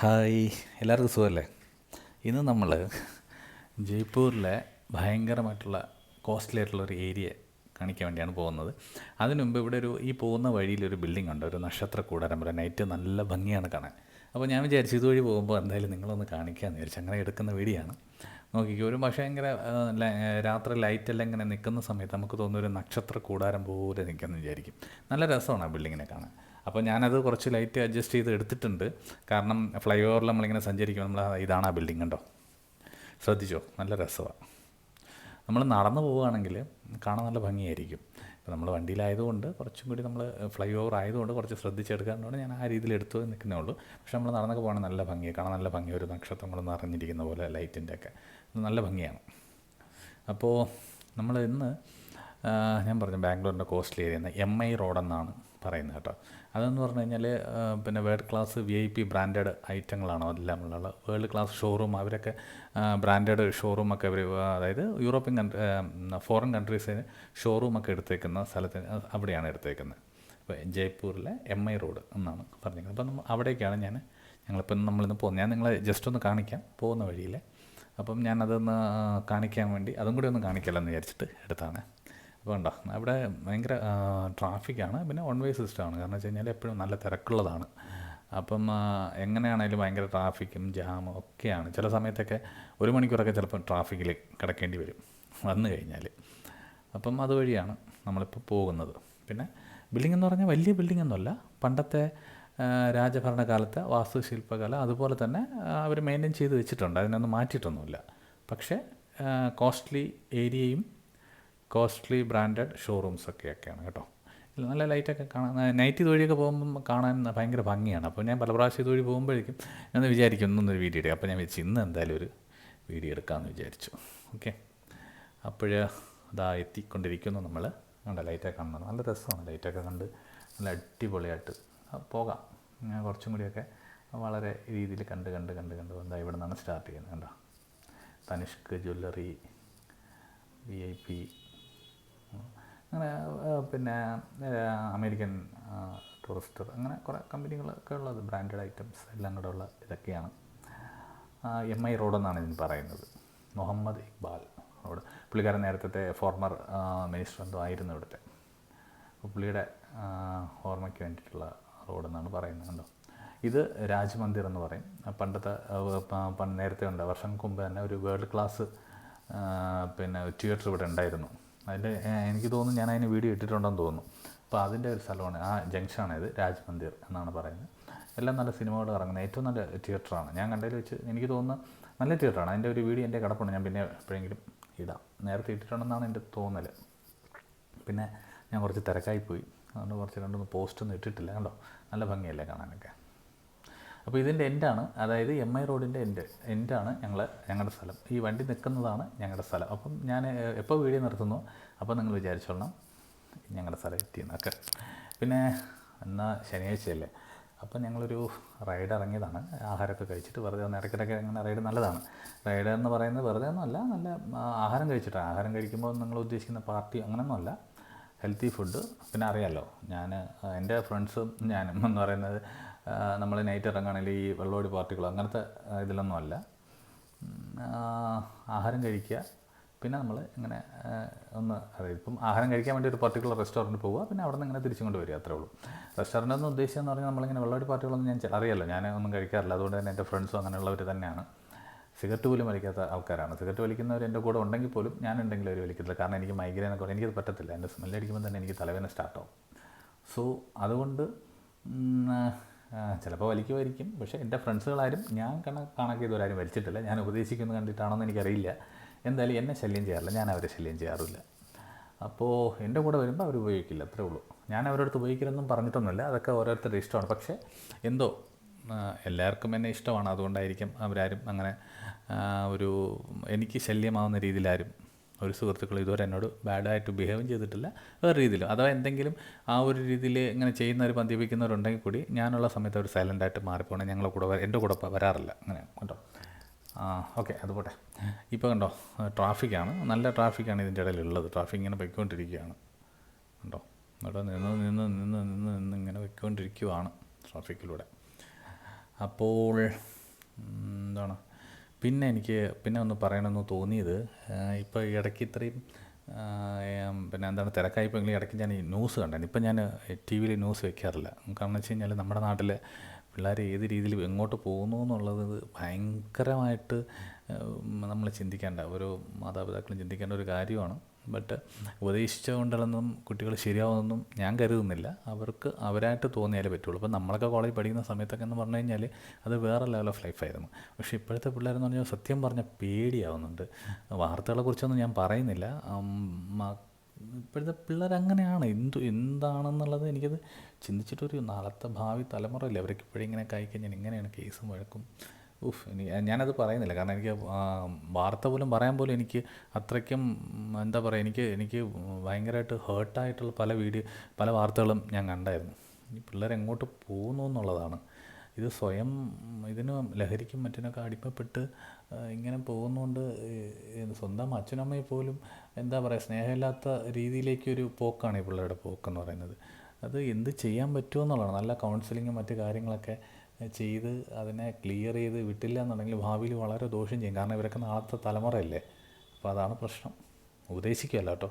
Hi, എല്ലാവർക്കും സുഖമല്ലേ? ഇന്ന് നമ്മൾ ജയ്പൂരിലെ ഭയങ്കരമായിട്ടുള്ള കോസ്റ്റ്ലി ആയിട്ടുള്ള ഒരു ഏരിയ കാണിക്കാൻ വേണ്ടിയാണ് പോകുന്നത്. അതിനു മുമ്പ് ഇവിടെ ഈ പോകുന്ന വഴിയിലൊരു ബിൽഡിംഗ് ഉണ്ട്, ഒരു നക്ഷത്ര കൂടാരം പോലെ. നൈറ്റ് നല്ല ഭംഗിയാണ് കാണാൻ. അപ്പോൾ ഞാൻ വിചാരിച്ചു ഇതുവഴി പോകുമ്പോൾ എന്തായാലും നിങ്ങളൊന്ന് കാണിക്കാമെന്ന് വിചാരിച്ചു. അങ്ങനെ എടുക്കുന്ന വീഡിയോയാണ്. നോക്കിക്കോ, ഒരു പക്ഷേ ഭയങ്കര രാത്രി ലൈറ്റെല്ലാം ഇങ്ങനെ നിൽക്കുന്ന സമയത്ത് നമുക്ക് തോന്നുന്ന ഒരു നക്ഷത്ര കൂടാരം പോലെ നിൽക്കുമെന്ന് വിചാരിക്കും. നല്ല രസമാണ് ആ ബിൽഡിങ്ങിനെ കാണാൻ. അപ്പോൾ ഞാനത് കുറച്ച് ലൈറ്റ് അഡ്ജസ്റ്റ് ചെയ്ത് എടുത്തിട്ടുണ്ട്. കാരണം ഫ്ലൈ ഓവറിൽ നമ്മളിങ്ങനെ സഞ്ചരിക്കുമ്പോൾ ഇതാണ് ആ ബിൽഡിംഗ്, കണ്ടോ? ശ്രദ്ധിച്ചോ, നല്ല രസമാണ്. നമ്മൾ നടന്നു പോവുകയാണെങ്കിൽ കാണാൻ നല്ല ഭംഗിയായിരിക്കും. ഇപ്പോൾ നമ്മൾ വണ്ടിയിലായതുകൊണ്ട് കുറച്ചും കൂടി നമ്മൾ ഫ്ലൈ ഓവർ ആയതുകൊണ്ട് കുറച്ച് ശ്രദ്ധിച്ചെടുക്കാറുണ്ട്. ഞാൻ ആ രീതിയിൽ എടുത്തു നിൽക്കുന്നേ ഉള്ളൂ. പക്ഷെ നമ്മൾ നടന്നൊക്കെ പോകണമെങ്കിൽ നല്ല ഭംഗിയാണ്, കാണാൻ നല്ല ഭംഗി. ഒരു നക്ഷത്രങ്ങൾ നിറഞ്ഞിരിക്കുന്ന പോലെ ലൈറ്റിൻ്റെ ഒക്കെ നല്ല ഭംഗിയാണ്. അപ്പോൾ നമ്മൾ ഇന്ന് ഞാൻ പറഞ്ഞു ബാംഗ്ലൂരിൻ്റെ കോസ്റ്റ്ലി ഏരിയ MI റോഡെന്നാണ് പറയുന്നത് കേട്ടോ. അതെന്ന് പറഞ്ഞു കഴിഞ്ഞാൽ പിന്നെ വേൾഡ് ക്ലാസ് VIP ബ്രാൻഡഡ് ഐറ്റങ്ങളാണ് എല്ലാം ഉള്ള. വേൾഡ് ക്ലാസ് ഷോറൂം, അവരൊക്കെ ബ്രാൻഡഡ് ഷോറൂമൊക്കെ അവർ, അതായത് യൂറോപ്യൻ ഫോറിൻ കൺട്രീസിന് ഷോറൂമൊക്കെ എടുത്തേക്കുന്ന സ്ഥലത്തിന് അവിടെയാണ് എടുത്തേക്കുന്നത്. അപ്പോൾ ജയ്പൂരിലെ MI റോഡ് എന്നാണ് പറഞ്ഞിരിക്കുന്നത്. അപ്പം അവിടേക്കാണ് ഞങ്ങളിപ്പം നമ്മളിന്ന് പോകുന്നത്. ഞാൻ നിങ്ങളെ ജസ്റ്റ് ഒന്ന് കാണിക്കാം പോകുന്ന വഴിയിൽ. അപ്പം ഞാനതൊന്ന് കാണിക്കാൻ വേണ്ടി അതും കൂടി ഒന്ന് കാണിക്കാമല്ലോ വിചാരിച്ചിട്ട് എടുത്താണ്. അപ്പോൾ ഉണ്ടോ, അവിടെ ഭയങ്കര ട്രാഫിക്കാണ്. പിന്നെ വൺ വേ സിസ്റ്റമാണ്. കാരണം വെച്ച് കഴിഞ്ഞാൽ എപ്പോഴും നല്ല തിരക്കുള്ളതാണ്. അപ്പം എങ്ങനെയാണെങ്കിലും ഭയങ്കര ട്രാഫിക്കും ജാമും ഒക്കെയാണ്. ചില സമയത്തൊക്കെ 1 മണിക്കൂറൊക്കെ ചിലപ്പോൾ ട്രാഫിക്കിൽ കിടക്കേണ്ടി വരും വന്നു കഴിഞ്ഞാൽ. അപ്പം അതുവഴിയാണ് നമ്മളിപ്പോൾ പോകുന്നത്. പിന്നെ ബിൽഡിംഗ് എന്ന് പറഞ്ഞാൽ വലിയ ബിൽഡിംഗ് ഒന്നുമല്ല. പണ്ടത്തെ രാജഭരണകാലത്തെ വാസ്തുശില്പകല അതുപോലെ തന്നെ അവർ മെയിൻറ്റെയിൻ ചെയ്ത് വെച്ചിട്ടുണ്ട്. അതിനൊന്നും മാറ്റിയിട്ടൊന്നുമില്ല. പക്ഷേ കോസ്റ്റ്ലി ഏരിയയും കോസ്റ്റ്ലി ബ്രാൻഡഡ് ഷോറൂംസൊക്കെയാണ് കേട്ടോ. നല്ല ലൈറ്റൊക്കെ കാണാൻ, നൈറ്റ് ഇതുവഴിയൊക്കെ പോകുമ്പം കാണാൻ ഭയങ്കര ഭംഗിയാണ്. അപ്പോൾ ഞാൻ പല പ്രാവശ്യം ഇതുവഴി പോകുമ്പോഴേക്കും ഞാൻ വിചാരിക്കും ഇന്നൊരു വീഡിയോ എടുക്കാം. അപ്പോൾ ഞാൻ വെച്ച് ഇന്ന് എന്തായാലും ഒരു വീഡിയോ എടുക്കാമെന്ന് വിചാരിച്ചു. ഓക്കെ, അപ്പോൾ അതാ എത്തിക്കൊണ്ടിരിക്കുന്നു നമ്മൾ. കണ്ട ലൈറ്റൊക്കെ കാണുന്നത് നല്ല രസമാണ്. ലൈറ്റൊക്കെ കണ്ട് നല്ല അടിപൊളിയായിട്ട് പോകാം. ഞാൻ കുറച്ചും കൂടിയൊക്കെ വളരെ രീതിയിൽ കണ്ട് എന്താ ഇവിടെ നിന്നാണ് സ്റ്റാർട്ട് ചെയ്യുന്നത്. കണ്ടോ, തനിഷ്ക് ജ്വല്ലറി, VIP, അങ്ങനെ പിന്നെ അമേരിക്കൻ ടൂറിസ്റ്റർ, അങ്ങനെ കുറേ കമ്പനികളൊക്കെ ഉള്ളത്, ബ്രാൻഡഡ് ഐറ്റംസ് എല്ലാം കൂടെ ഉള്ള ഇതൊക്കെയാണ്. MI റോഡെന്നാണ് ഇതിന് പറയുന്നത്. മുഹമ്മദ് ഇക്ബാൽ റോഡ്. പുള്ളിക്കാരൻ നേരത്തെ ഫോർമർ മിനിസ്റ്റർ എന്തോ ആയിരുന്നു ഇവിടുത്തെ. അപ്പോൾ പുള്ളിയുടെ ഓർമ്മയ്ക്ക് വേണ്ടിയിട്ടുള്ള റോഡെന്നാണ് പറയുന്നത്. കണ്ടോ, ഇത് രാജ്മന്ദിർ എന്ന് പറയും. പണ്ടത്തെ നേരത്തെ ഉണ്ട്, വർഷങ്ങൾക്ക് മുമ്പ് തന്നെ ഒരു വേൾഡ് ക്ലാസ് പിന്നെ തിയേറ്റർ ഇവിടെ ഉണ്ടായിരുന്നു. അതിൻ്റെ എനിക്ക് തോന്നുന്നു ഞാൻ അതിന് വീഡിയോ ഇട്ടിട്ടുണ്ടെന്ന് തോന്നുന്നു. അപ്പോൾ അതിൻ്റെ ഒരു സ്ഥലമാണ്, ആ ജംഗ്ഷനാണിത്, രാജ്മന്ദിർ എന്നാണ് പറയുന്നത്. എല്ലാം നല്ല സിനിമകൾ ഇറങ്ങുന്ന ഏറ്റവും നല്ല തിയേറ്ററാണ് ഞാൻ കണ്ടതിൽ വെച്ച്. എനിക്ക് തോന്നുന്നു നല്ല തിയേറ്ററാണ്. അതിൻ്റെ ഒരു വീഡിയോ എൻ്റെ കിടപ്പുണ്ട്, ഞാൻ പിന്നെ എപ്പോഴെങ്കിലും ഇടാം. നേരത്തെ ഇട്ടിട്ടുണ്ടെന്നാണ് എൻ്റെ തോന്നൽ. പിന്നെ ഞാൻ കുറച്ച് തിരക്കായിപ്പോയി, അതുകൊണ്ട് കുറച്ച് 2-3 പോസ്റ്റൊന്നും ഇട്ടിട്ടില്ല. കണ്ടോ, നല്ല ഭംഗിയല്ലേ കാണാനൊക്കെ. അപ്പോൾ ഇതിൻ്റെ എൻഡാണ്, അതായത് MI റോഡിൻ്റെ എൻഡാണ് ഞങ്ങളുടെ സ്ഥലം. ഈ വണ്ടി നിൽക്കുന്നതാണ് ഞങ്ങളുടെ സ്ഥലം. അപ്പം ഞാൻ എപ്പോൾ വീഡിയോ നിർത്തുന്നു അപ്പോൾ നിങ്ങൾ വിചാരിച്ചോളണം ഞങ്ങളുടെ സ്ഥലം എത്തിയെന്നൊക്കെ. പിന്നെ എന്നാൽ ശനിയാഴ്ചയല്ലേ, അപ്പം ഞങ്ങളൊരു റൈഡ് ഇറങ്ങിയതാണ്. ആഹാരമൊക്കെ കഴിച്ചിട്ട് വെറുതെ ഒന്ന് ഇടയ്ക്കിടയ്ക്ക് അങ്ങനെ റൈഡ് നല്ലതാണ്. റൈഡ് എന്ന് പറയുന്നത് വെറുതെ ഒന്നുമല്ല, നല്ല ആഹാരം കഴിച്ചിട്ടാണ്. ആഹാരം കഴിക്കുമ്പോൾ നിങ്ങൾ ഉദ്ദേശിക്കുന്ന പാർട്ടി അങ്ങനെയൊന്നുമല്ല, ഹെൽത്തി ഫുഡ്. പിന്നെ അറിയാമല്ലോ, എൻ്റെ ഫ്രണ്ട്സും ഞാനും എന്ന് പറയുന്നത് നമ്മൾ നൈറ്റ് ഇറങ്ങുകയാണെങ്കിൽ ഈ വെള്ളോടി പാർട്ടികൾ അങ്ങനത്തെ ഇതിലൊന്നും അല്ല. ആഹാരം കഴിക്കുക, പിന്നെ നമ്മൾ ഇങ്ങനെ അതായത് ഇപ്പം ആഹാരം കഴിക്കാൻ വേണ്ടി ഒരു പർട്ടിക്കുലർ റെസ്റ്റോറൻറ്റ് പോവുക, പിന്നെ അവിടെ നിന്ന് ഇങ്ങനെ തിരിച്ചും കൊണ്ട് വരിക, അത്രേ ഉള്ളൂ. റെസ്റ്റോറൻ്റ് എന്ന് ഉദ്ദേശിച്ചതെന്ന് പറഞ്ഞാൽ നമ്മളിങ്ങനെ വെള്ളോടി പാർട്ടികളൊന്നും ഞാൻ അറിയാമല്ലോ, ഞാൻ ഒന്നും കഴിക്കാറില്ല. അതുകൊണ്ട് തന്നെ എൻ്റെ ഫ്രണ്ട്സും അങ്ങനെയുള്ളവർ തന്നെയാണ്. സിഗരറ്റ് പോലും വലിക്കാത്ത ആൾക്കാരാണ്. സിഗരറ്റ് വലിക്കുന്നവർ എൻ്റെ കൂടെ ഉണ്ടെങ്കിൽ പോലും ഞാനുണ്ടെങ്കിൽ അവർ വലിക്കത്തില്ല. കാരണം എനിക്ക് മൈഗ്രെയിനൊക്കെ, എനിക്കത് പറ്റത്തില്ല. എൻ്റെ സ്മെല്ലടിക്കുമ്പോൾ തന്നെ എനിക്ക് തലവേദന സ്റ്റാർട്ടാവും. സോ അതുകൊണ്ട് ചിലപ്പോൾ വലിക്കുമായിരിക്കും. പക്ഷേ എൻ്റെ ഫ്രണ്ട്സുകളാരും ഞാൻ കണക്ക് ചെയ്തവരാരും വലിച്ചിട്ടില്ല. ഞാൻ ഉപദേശിക്കുന്നത് കണ്ടിട്ടാണോന്ന് എനിക്കറിയില്ല. എന്തായാലും എന്നെ ശല്യം ചെയ്യാറില്ല, ഞാൻ അവരെ ശല്യം ചെയ്യാറില്ല. അപ്പോൾ എൻ്റെ കൂടെ വരുമ്പോൾ അവർ ഉപയോഗിക്കില്ല, അത്രേ ഉള്ളൂ. ഞാൻ അവരടുത്ത് ഉപയോഗിക്കരുതെന്നും പറഞ്ഞിട്ടൊന്നുമില്ല, അതൊക്കെ ഓരോരുത്തരുടെ ഇഷ്ടമാണ്. പക്ഷേ എന്തോ എല്ലാവർക്കും എന്നെ ഇഷ്ടമാണ്, അതുകൊണ്ടായിരിക്കും അവരാരും അങ്ങനെ എനിക്ക് ശല്യമാവുന്ന രീതിയിലാരും ഒരു സുഹൃത്തുക്കൾ ഇതുവരെ എന്നോട് ബാഡായിട്ട് ബിഹേവും ചെയ്തിട്ടില്ല. വേറെ രീതിയിലും അഥവാ എന്തെങ്കിലും ആ ഒരു രീതിയിൽ ഇങ്ങനെ ചെയ്യുന്നവർ, മദ്യപിക്കുന്നവരുണ്ടെങ്കിൽ കൂടി ഞാനുള്ള സമയത്ത് അവർ സൈലൻ്റായിട്ട് മാറിപ്പോകണം. ഞങ്ങളെ കൂടെ എൻ്റെ കൂടെ വരാറില്ല. അങ്ങനെയാണ് കേട്ടോ. ഓക്കെ, അതുപോട്ടെ. ഇപ്പോൾ കണ്ടോ, ട്രാഫിക്കാണ്, നല്ല ട്രാഫിക്കാണ് ഇതിൻ്റെ ഇടയിലുള്ളത്. ട്രാഫിക് ഇങ്ങനെ പൊയ്ക്കൊണ്ടിരിക്കുകയാണ് കണ്ടോ. അവിടെ നിന്ന് ഇങ്ങനെ പൊയ്ക്കൊണ്ടിരിക്കുകയാണ് ട്രാഫിക്കിലൂടെ. അപ്പോൾ എന്താണ് പിന്നെ എനിക്ക് പിന്നെ ഒന്ന് പറയണമെന്ന് തോന്നിയത്, ഇപ്പോൾ ഈ ഇടയ്ക്ക് ഇത്രയും പിന്നെ എന്താണ് തിരക്കായിപ്പോയെങ്കിലും ഇടയ്ക്ക് ഞാൻ ഈ ന്യൂസ് കണ്ടായിരുന്നു. ഇപ്പം ഞാൻ ടി വിയിൽ ന്യൂസ് വെക്കാറില്ല. കാരണം എന്ന് വെച്ച് കഴിഞ്ഞാൽ നമ്മുടെ നാട്ടിലെ പിള്ളേർ ഏത് രീതിയിൽ എങ്ങോട്ട് പോകുന്നു എന്നുള്ളത് ഭയങ്കരമായിട്ട് നമ്മൾ ചിന്തിക്കേണ്ട, ഓരോ മാതാപിതാക്കളും ചിന്തിക്കേണ്ട ഒരു കാര്യമാണ്. ബട്ട് ഉപദേശിച്ചുകൊണ്ടുള്ളതൊന്നും കുട്ടികൾ ശരിയാവുമെന്നൊന്നും ഞാൻ കരുതുന്നില്ല. അവർക്ക് അവരായിട്ട് തോന്നിയാലേ പറ്റുള്ളൂ. ഇപ്പം നമ്മളൊക്കെ കോളേജ് പഠിക്കുന്ന സമയത്തൊക്കെ എന്ന് പറഞ്ഞു കഴിഞ്ഞാൽ അത് വേറെ ലെവൽ ഓഫ് ലൈഫായിരുന്നു. പക്ഷേ ഇപ്പോഴത്തെ പിള്ളേരെന്ന് പറഞ്ഞാൽ സത്യം പറഞ്ഞാൽ പേടിയാവുന്നുണ്ട്. വാർത്തകളെക്കുറിച്ചൊന്നും ഞാൻ പറയുന്നില്ല. ഇപ്പോഴത്തെ പിള്ളേർ അങ്ങനെയാണ്. എന്താണെന്നുള്ളത് എനിക്കത് ചിന്തിച്ചിട്ടൊരു നാളത്തെ ഭാവി തലമുറയില്ലേ, അവർക്ക് ഇപ്പോഴും ഇങ്ങനെയൊക്കെ ആയിക്കഴിഞ്ഞാൽ ഇങ്ങനെയാണ് കേസും വഴക്കും. ഞാനത് പറയുന്നില്ല, കാരണം എനിക്ക് വാർത്ത പോലും പറയാൻ പോലും എനിക്ക് അത്രയ്ക്കും എന്താ പറയുക, എനിക്ക് ഭയങ്കരമായിട്ട് ഹേർട്ടായിട്ടുള്ള പല വാർത്തകളും ഞാൻ കണ്ടായിരുന്നു. ഈ പിള്ളേരെങ്ങോട്ട് പോകുന്നു എന്നുള്ളതാണ്. ഇത് സ്വയം ഇതിന് ലഹരിക്കും മറ്റിനൊക്കെ അടിമപ്പെട്ട് ഇങ്ങനെ പോകുന്നതുകൊണ്ട് സ്വന്തം അച്ഛനമ്മയെ പോലും എന്താ പറയുക, സ്നേഹമില്ലാത്ത രീതിയിലേക്കൊരു പോക്കാണ് ഈ പിള്ളേരുടെ പോക്കെന്ന് പറയുന്നത്. അത് എന്ത് ചെയ്യാൻ പറ്റുമെന്നുള്ളതാണ്. നല്ല കൗൺസിലിങ്ങും മറ്റു കാര്യങ്ങളൊക്കെ ചെയ്ത് അതിനെ ക്ലിയർ ചെയ്ത് വിട്ടില്ല എന്നുണ്ടെങ്കിൽ ഭാവിയിൽ വളരെ ദോഷം ചെയ്യും. കാരണം ഇവരൊക്കെ നാളത്തെ തലമുറയല്ലേ. അപ്പോൾ അതാണ് പ്രശ്നം. ഉപദേശിക്കുകയല്ല കേട്ടോ.